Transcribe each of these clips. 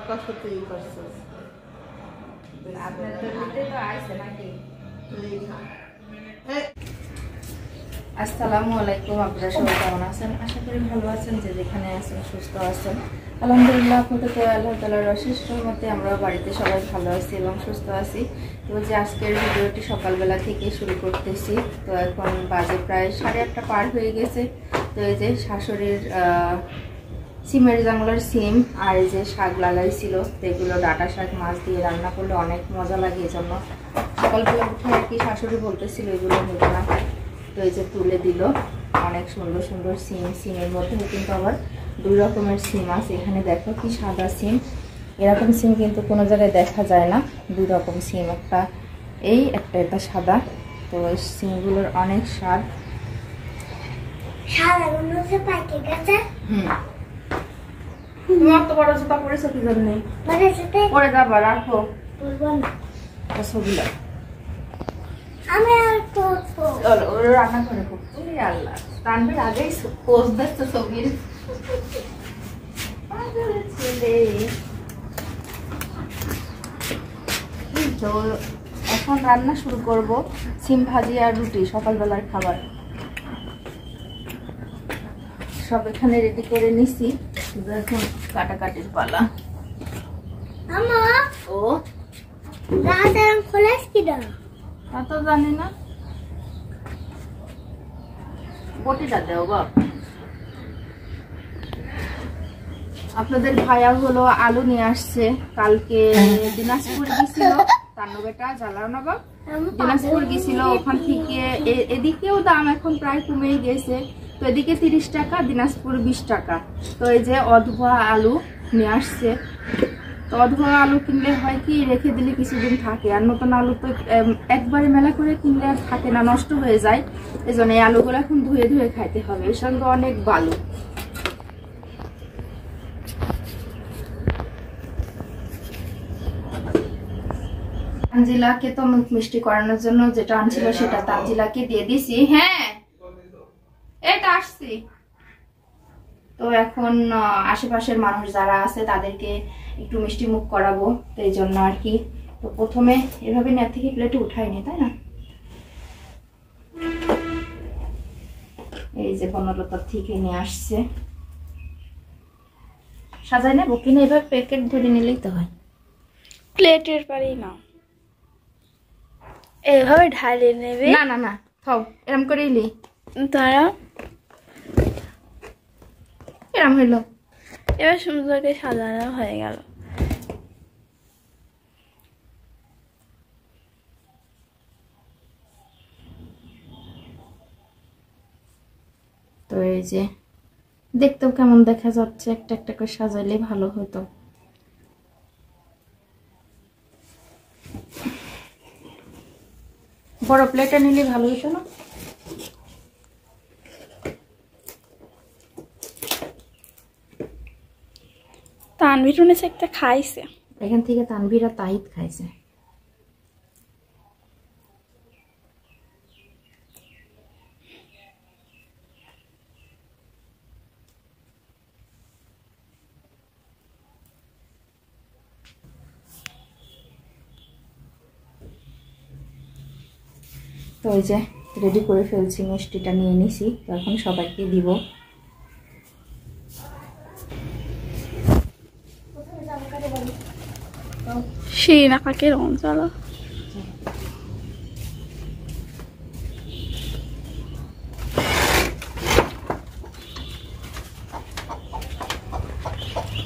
কষ্ট তুই করছিস আপনাদের ভিতরে তো আইছে নাকি? আসসালামু আলাইকুম। আপনারা সবাই কেমন আছেন? আশা করি ভালো আছেন, যে যেখানে আছেন সুস্থ আছেন। আলহামদুলিল্লাহ, আপনাদের তো আল্লাহ তাআলার অশেষ রহমতে আমরা বাড়িতে সবাই ভালো আছি এবং সুস্থ আছি। তো যে আজকের ভিডিওটি সকালবেলা থেকে শুরু করতেছি। তো এখন বাজে প্রায় 8:30 পার হয়ে গেছে। তো এই যে শাশুড়ির সিমের জাংলার সিম আর এই যে শাক লাগাইছিল, তো এগুলো ডাঁটা শাক মাছ দিয়ে রান্না করলে অনেক মজা লাগে। এই জন্য সকালবেলা উঠে আর কি শাশুড়ি বলতেছিল এগুলো নেবে না, তো এই যে তুলে দিল। অনেক সুন্দর সুন্দর সিম, সিমের মধ্যে কিন্তু আবার 2 রকমের সিম আছে। এখানে দেখো কি সাদা সিম, এরকম সিম কিন্তু কোনো জায়গায় দেখা যায় না। 2 রকম সিম, একটা এই একটা এটা সাদা। তো এই সিমগুলোর অনেক স্বাদ। তোমার তো বড় জুতা পরেছো কি জন্য? পরে যাবা, রাখো ছবিটা। রান্না করে আল্লাহ তানভীর আগেই পোজ দিচ্ছে ছবির। তো এখন রান্না শুরু করব, সিম ভাজি আর রুটি, সকালবেলার খাবার। সব এখানে রেডি করে নিছি, এখন কাটাকাটির পালা। ও তা তো জানি না, বটিটা দেও বাপ। আপনাদের ভাইয়া হলো আলু নিয়ে আসছে, কালকে দিনাজপুর গেছিল। তান্নবেটা জ্বালাও না বাপ, দিনাজপুর গেছিল, ওখান থেকে এদিকেও দাম এখন প্রায় কমেই গেছে। তো এদিকে 30 টাকা, দিনাজপুর 20 টাকা। তো এই যে অধবা আলু নিয়ে আসছে। তো অধবা আলু কিনলে হয় কি, রেখে দিলে কিছুদিন থাকে, আর নতুন আলু তো একবারে মেলা করে কিনলে আর থাকে না, নষ্ট হয়ে যায়। এই জন্য এই আলুগুলো এখন ধুয়ে ধুয়ে খাইতে হবে, এর সঙ্গে অনেক বালু। তানজিলাকে তো মুখ মিষ্টি করানোর জন্য যেটা আনছিল সেটা তানজিলাকে দিয়ে দিছি। হ্যাঁ এটা আসছি। তো এখন আশেপাশের মানুষ যারা আছে তাদেরকে একটু মিষ্টি মুখ করাবো, তো এই জন্য আর কি। তো প্রথমে এভাবে নেট থেকে প্লেটে উঠাইনি, তাই না? এই যে বনলতা থেকে নিয়ে আসছে, সাজাই নেবো কিনা, এবার প্যাকেট ধরে নিলেই তো হয়। প্লেটের পারি না, এভাবে ঢালে নেবে। না না না, খাও এরম করে ইলি তারা এরম হইলো। এবার সুন্দর করে সাজানো হয়ে গেল। তো এই যে দেখতেও কেমন দেখা যাচ্ছে, একটা একটা করে সাজাইলে ভালো হতো। বড় প্লেটে নিলে ভালো হতো না? তানভীর উনেছে একটা খাইছে, এখান থেকে তানভীর আর তাহিদ খাইছে। তো এই যে রেডি করে ফেলছি, মিষ্টিটা নিয়ে নিছি, তো এখন সবাইকে দিব। সেই না কাকে রং চলো।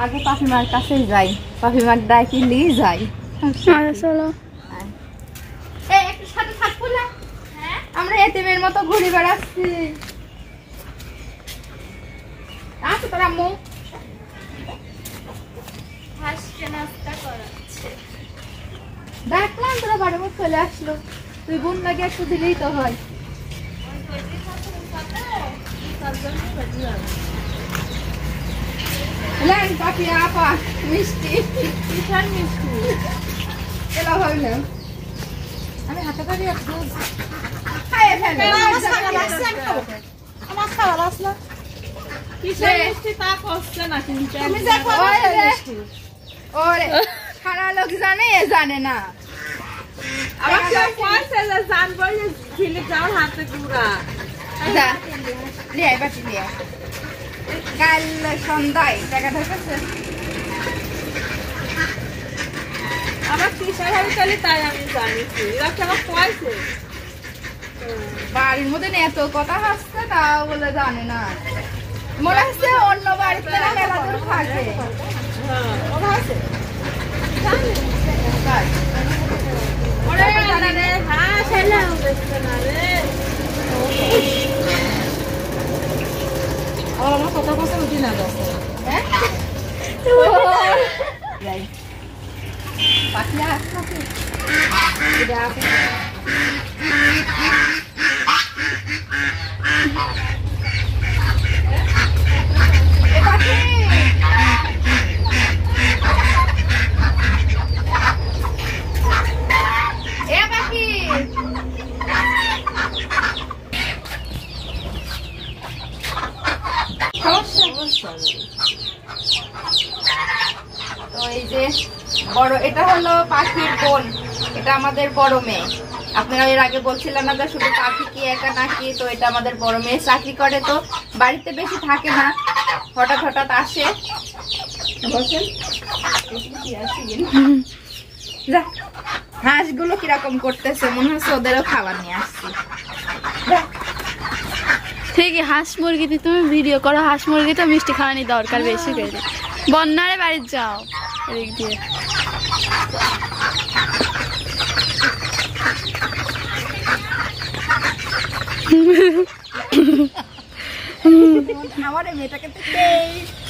আগে পাফিমার কাছে যাই, পাফিমার ডাকি নিয়ে যাই। চলো একটু সাথে থাকবো না, আমরা এতিমের মতো ঘুরে বেড়াচ্ছি। আসো তোর আম্মু নাস্তা করাচ্ছে। দেখলাম তোরা বাড়ির মধ্যে চলে আসলো, তুই বোন লাগে একটু দিলেই তো হয়। পাপি আপা মিষ্টি, কিষান মিষ্টি এলা ভাবলাম আমি হাতে করে একটু খাইয়ে ফেলে। আমার খাবার আসলো কিষান মিষ্টি তা করছে না, কিন্তু তুমি দেখো ওরে সারা লোক জানে এ জানে না যা, লিয়ে আয়, বাটি লিয়ে আয়। কাল সন্ধ্যায় টাকা ঢাকাচ্ছে বাড়ির মধ্যে এত কথা হাসছে তাও বলে জানে না মনে হচ্ছে অন্য বাড়িতে না মেলা দূর থাকে আমার কথা কথা উঠি না পাখলা তো এই যে বড় এটা হলো পাখির বোন, এটা আমাদের বড় মেয়ে। আপনারা এর আগে বলছিলেন না যে শুধু পাখি কি একা নাকি, তো এটা আমাদের বড় মেয়ে চাকরি করে, তো বাড়িতে বেশি থাকে না, হঠাৎ হঠাৎ আসে। হাঁসগুলো কিরকম করতেছে, মনে হচ্ছে ওদেরও খাবার নিয়ে আসছি। ঠিকই, হাঁস মুরগিতে তুমি ভিডিও করো, হাঁস মুরগিটা মিষ্টি খাওয়ানি দরকার বেশি করে। বন্যারে বাড়ি যাও এদিক দিয়ে। আমার মেয়েটাকে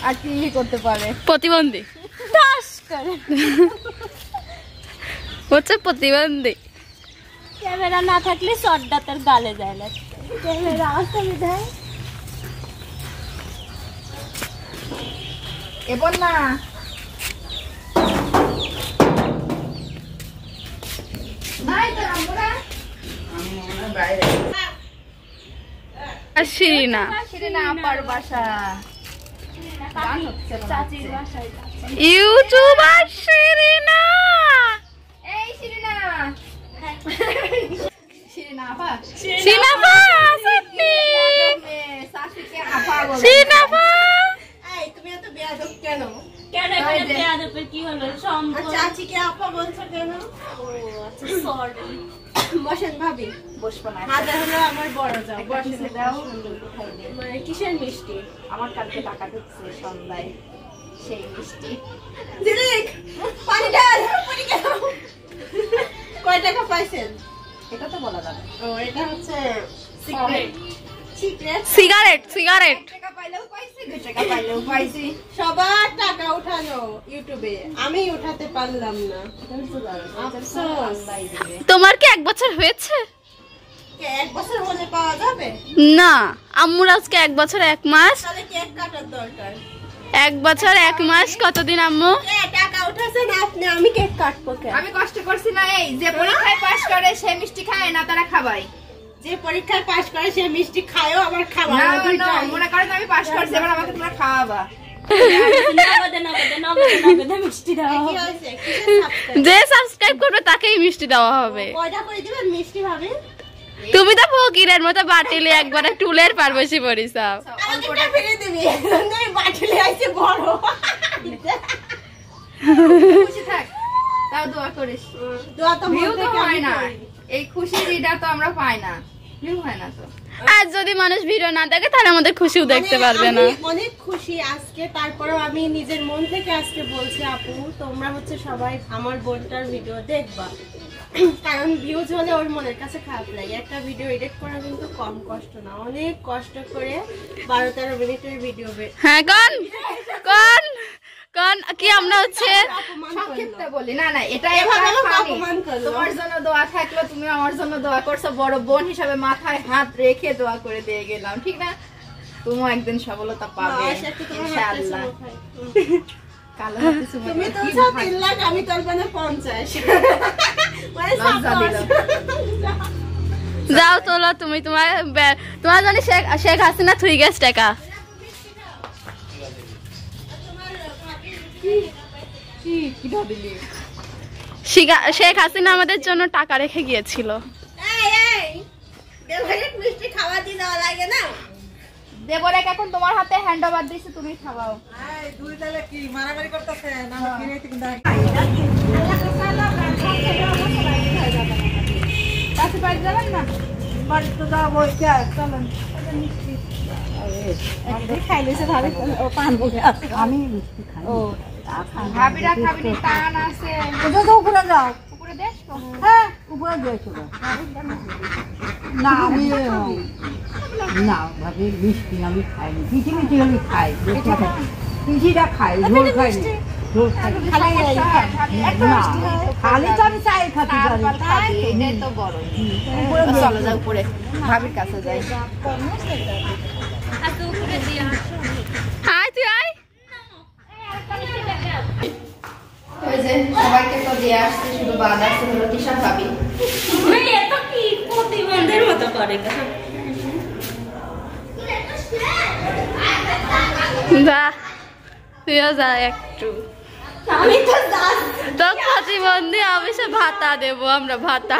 আর কি করতে পারে, প্রতিবন্ধী হচ্ছে প্রতিবন্ধী। ক্যামেরা না থাকলে শর্টটা তার গালে যায় না, ক্যামেরা আসতে বিধায় এবার না শিরিনা শিরিনা আপার বাসা চাচির বাসায় যাচ্ছে। ইউটিউবার শিরিনা। এই শিরিনা শিরিনা আপা শিরিনা আপা সত্যি শাশুকে আপা বলে। শিরিনা আপা এই তুমি এত বেয়াদব কেন? কেন এখানে বেয়াদবের কি হলো? আর সম্পর্ক চাচিকে আপা বলছো কেন? ও আচ্ছা, সরি। বসেন ভাবি, বসবো না হাজার হলো আমার বড় যাও, বসেন। দাও মানে কিসের মিষ্টি? আমার কালকে টাকা ঢুকছে সন্ধ্যায়, সেই মিষ্টি। দিলিক পানি ঢাল, পানি খাও। কয় টাকা পাইছেন? এটা তো বলা যাবে ও এটা হচ্ছে সিক্রেট। Secret cigarette cigarette. টাকা পাইলেও পাইছি, 2 টাকা পাইলেও পাইছি। সবার টাকা উঠানো ইউটিউবে, আমি উঠাতে পারলাম না। আফসোস। তোমার কি 1 বছর হয়েছে? কে 1 বছর হলে পাওয়া যাবে? না, আম্মুর আজকে 1 বছর 1 মাস। তাহলে কেক কাটার দরকার। 1 বছর 1 মাস কতদিন আম্মু? টাকা উঠাছেন আপনি, আমি কেক কাটবো কেন? আমি কষ্ট করছি না, এই যে পরীক্ষায় পাস করে সে মিষ্টি খায় না, তারা খাবাই। যে পরীক্ষায় পাশ করে সে মিষ্টি খায়ও আবার খাবার না না, মনে করেন আমি পাস করছি, এবার আমাকে তোমরা খাওয়াবা। নগদে নগদে নগদে নগদে মিষ্টি দাও। কি হয়েছে? কিসের সাবস্ক্রাইব? যে সাবস্ক্রাইব করবে তাকেই মিষ্টি দেওয়া হবে। কয়টা করে দিবেন মিষ্টি ভাবি? তুমি তো ফকিরের মতো বাটিলে একবারে টুলের পার বসে পড়িছাও। আমাকে একটা ফিরে দিবি। আমি বাটিলে আইছে বড়। খুশি থাক, তাও দোয়া করিস। দোয়া তো ভিউ মন তো থেকে হয় আমি না, করি। এই খুশির ইটা তো আমরা পাই না, ভিউ হয় না তো। আর যদি মানুষ ভিডিও না দেখে তাহলে আমাদের খুশিও দেখতে মানে পারবে না। আমি অনেক খুশি আজকে, তারপরেও আমি নিজের মন থেকে আজকে বলছি আপু তোমরা হচ্ছে সবাই আমার বোনটার ভিডিও দেখবা, কারণ ভিউজ হলে ওর মনের কাছে খারাপ লাগে। একটা ভিডিও এডিট করা কিন্তু কম কষ্ট না, অনেক কষ্ট করে 12-13 মিনিটের ভিডিও হ্যাঁ কোন কোন কোন কি আমরা হচ্ছে সংক্ষিপ্ত বলি না না, এটা এভাবে একটা আমাকে funny। অপমান করলো। তোমার জন্য দোয়া থাকলো, তুমি আমার জন্য দোয়া করছো, বড় বোন হিসাবে মাথায় হাত রেখে দোয়া করে দিয়ে গেলাম, ঠিক না? তুমিও একদিন সফলতা পাবে ইনশাআল্লাহ। কালো হাতে চুমু তুমি দিলে তো কি 3 লাখ, আমি তোর মানে 50। মানে লজ্জা দিল। যাও তোলো তুমি তোমার তোমার জানি শেখ হাসিনা 3 গেছ টাকা। শেখ হাসিনা আমাদের জন্য টাকা রেখে গিয়েছিল। মিষ্টি খাওয়া দিয়ে দেওয়া লাগে না। দেবরেক এখন তোমার হাতে হ্যান্ড ওভার দিয়েছে, তুমি খাওয়াও। দুই তালে কি মারামারি করতেছে না কিনে কিন্তু কাছে বাড়ি যাবেন না? বাড়ি তো যাবো চলেন খাইলেছে ভাবি ও পান বলে আমি মিষ্টি খাই। ও ভাবিরা খাবি টান আছে। উপরে যাও, উপরে দেখো। হ্যাঁ উপরে দিয়েছো না আমি না ভাবি মিষ্টি আমি খাইনি, পিঠি মিষ্টি আমি খাই, পিঠিটা খাই, ঝোল খাই, ঝোল খাই খালি তো আমি চাই খাতে পারি। এটাই তো বড়। চলো যাও উপরে, ভাবির কাছে যাই। আয় তুই আয়। ওই যে সবাইকে তো দিয়ে আসছে, শুধু বাদ আসছে হলো তিশা ভাবি। এত কি প্রতিবন্ধের মতো করে যা তুইও যা একটু। আমি তো তো প্রতিবন্ধী অবশ্যই ভাতা দেবো আমরা, ভাতা।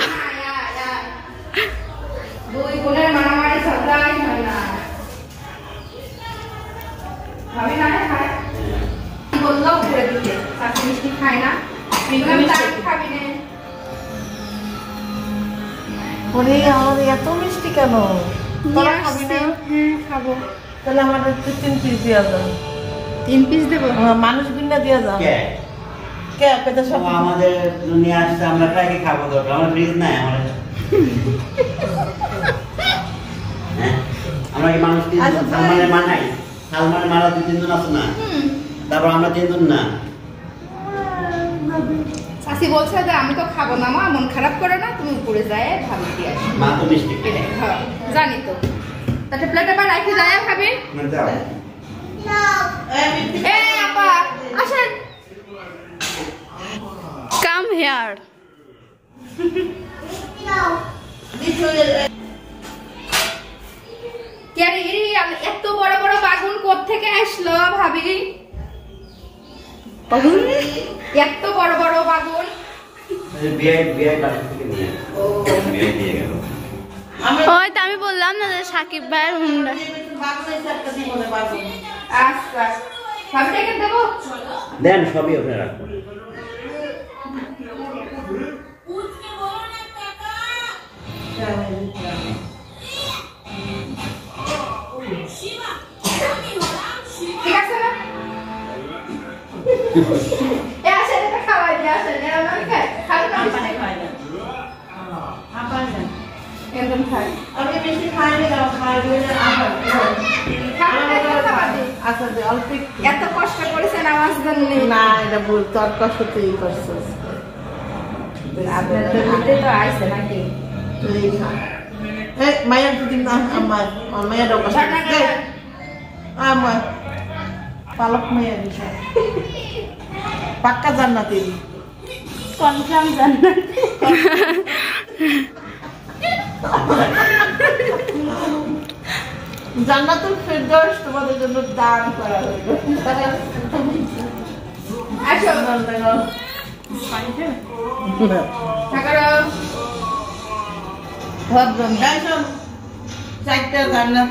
দুই বোনের মারামারি ঝগড়াই হয় না। ভাবি না খায় বললো উপরে দিতে, চাকরি মিষ্টি খায় না, খাবি না। ওরে আমার এত মিষ্টি কেন? তোরা খাবি না? হ্যাঁ খাবো। তাহলে আমার একটু 3 পিস দিয়ে দাও। 3 পিস দেবো? মানুষ বিনা দিয়ে দাও। কে পেতে সব আমাদের দুনিয়া আসছে, আমরা প্রায় খাবো দরকার, আমার ফ্রিজ নাই আমার। আমরা কি মানুষ সালমানের মা নাই? সালমানের মারা 2-3 জন আছে না, তারপর আমরা 3 জন না। চাষি বলছে যে আমি তো খাবো না, মা মন খারাপ করে না, তুমি উপরে যায় ভাবি দিয়ে আসো। মা তো মিষ্টি হ্যাঁ জানি তো। তাতে প্লেটে বা রাখি যায় খাবি। এই আপা আসেন, কাম হিয়ার। এত বড় বড় বাগুন কোত্থেকে আসলো ভাবি? এত বড় বড় বাগুন ওই তো আমি বললাম না যে সাকিব ভাইয়ের হুন্ডা। আচ্ছা ভাবিটাকে দেবো, দেন সবই ওখানে রাখবো। ঠিক আছে না? এ আসেন এটা খাওয়াই দিয়ে আসেন, এরা আমি খাই খাবো না, খাই না একদম খাই। আমি বেশি খাইনি, দাও খাই বলে আচ্ছা অল্প এত কষ্ট করেছেন আমার জন্য। না এটা ভুল, তোর কষ্টতেই করছিস। আপনার তো নিতে তো আইছে নাকি? মায়ের দুদিন না আমার মায়ের আমার পালক মায়ের বিষয় পাক্কা জান্নাতি, কনফার্ম জান্নাত। জান্নাতুল ফেরদৌস তোমাদের জন্য দান করা হলো। আসো চারটা জান্নাত,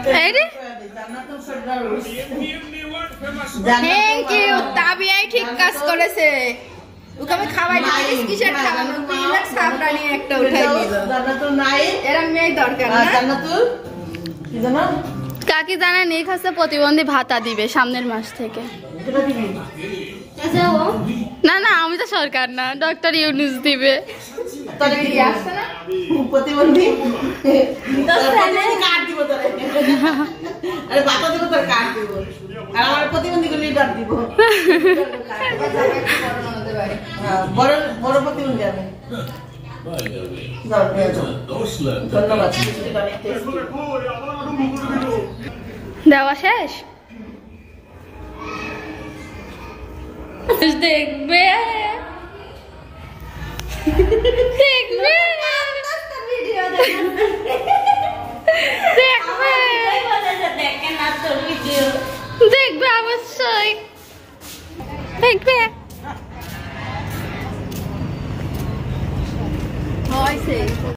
জান্নাতুল ফেরদৌস। থ্যাংক ইউ, তাবিয়াই ঠিক কাজ করেছে। ওকে আমি খাওয়াই দিই, কিসের খাওয়ানো? 3 লাখ সামরা নিয়ে একটা উঠাই দিল। জান্নাতুল নাই, এরা মেয়ে দরকার না। জান্নাতুল কি জানো কাকি জানা নেই খাসে প্রতিবন্ধী ভাতা দিবে সামনের মাস থেকে। এটা দিবি না না আমি তো সরকার না, ডক্টর ইউনুস দিবে। তাহলে কি আসছে না প্রতিবন্ধী কার্ড দিব তোরে, আরে বাবা দিব তোর কার্ড দিব, আর আমার প্রতিবন্ধী গুলো লিডার দিব। বড় বড় প্রতিবন্ধী আমি ধন্যবাদ। দেওয়া শেষ? দেখবে দেখবে দেখবে দেখে না তোর ভিডিও। দেখবে অবশ্যই দেখবে। হয়েছে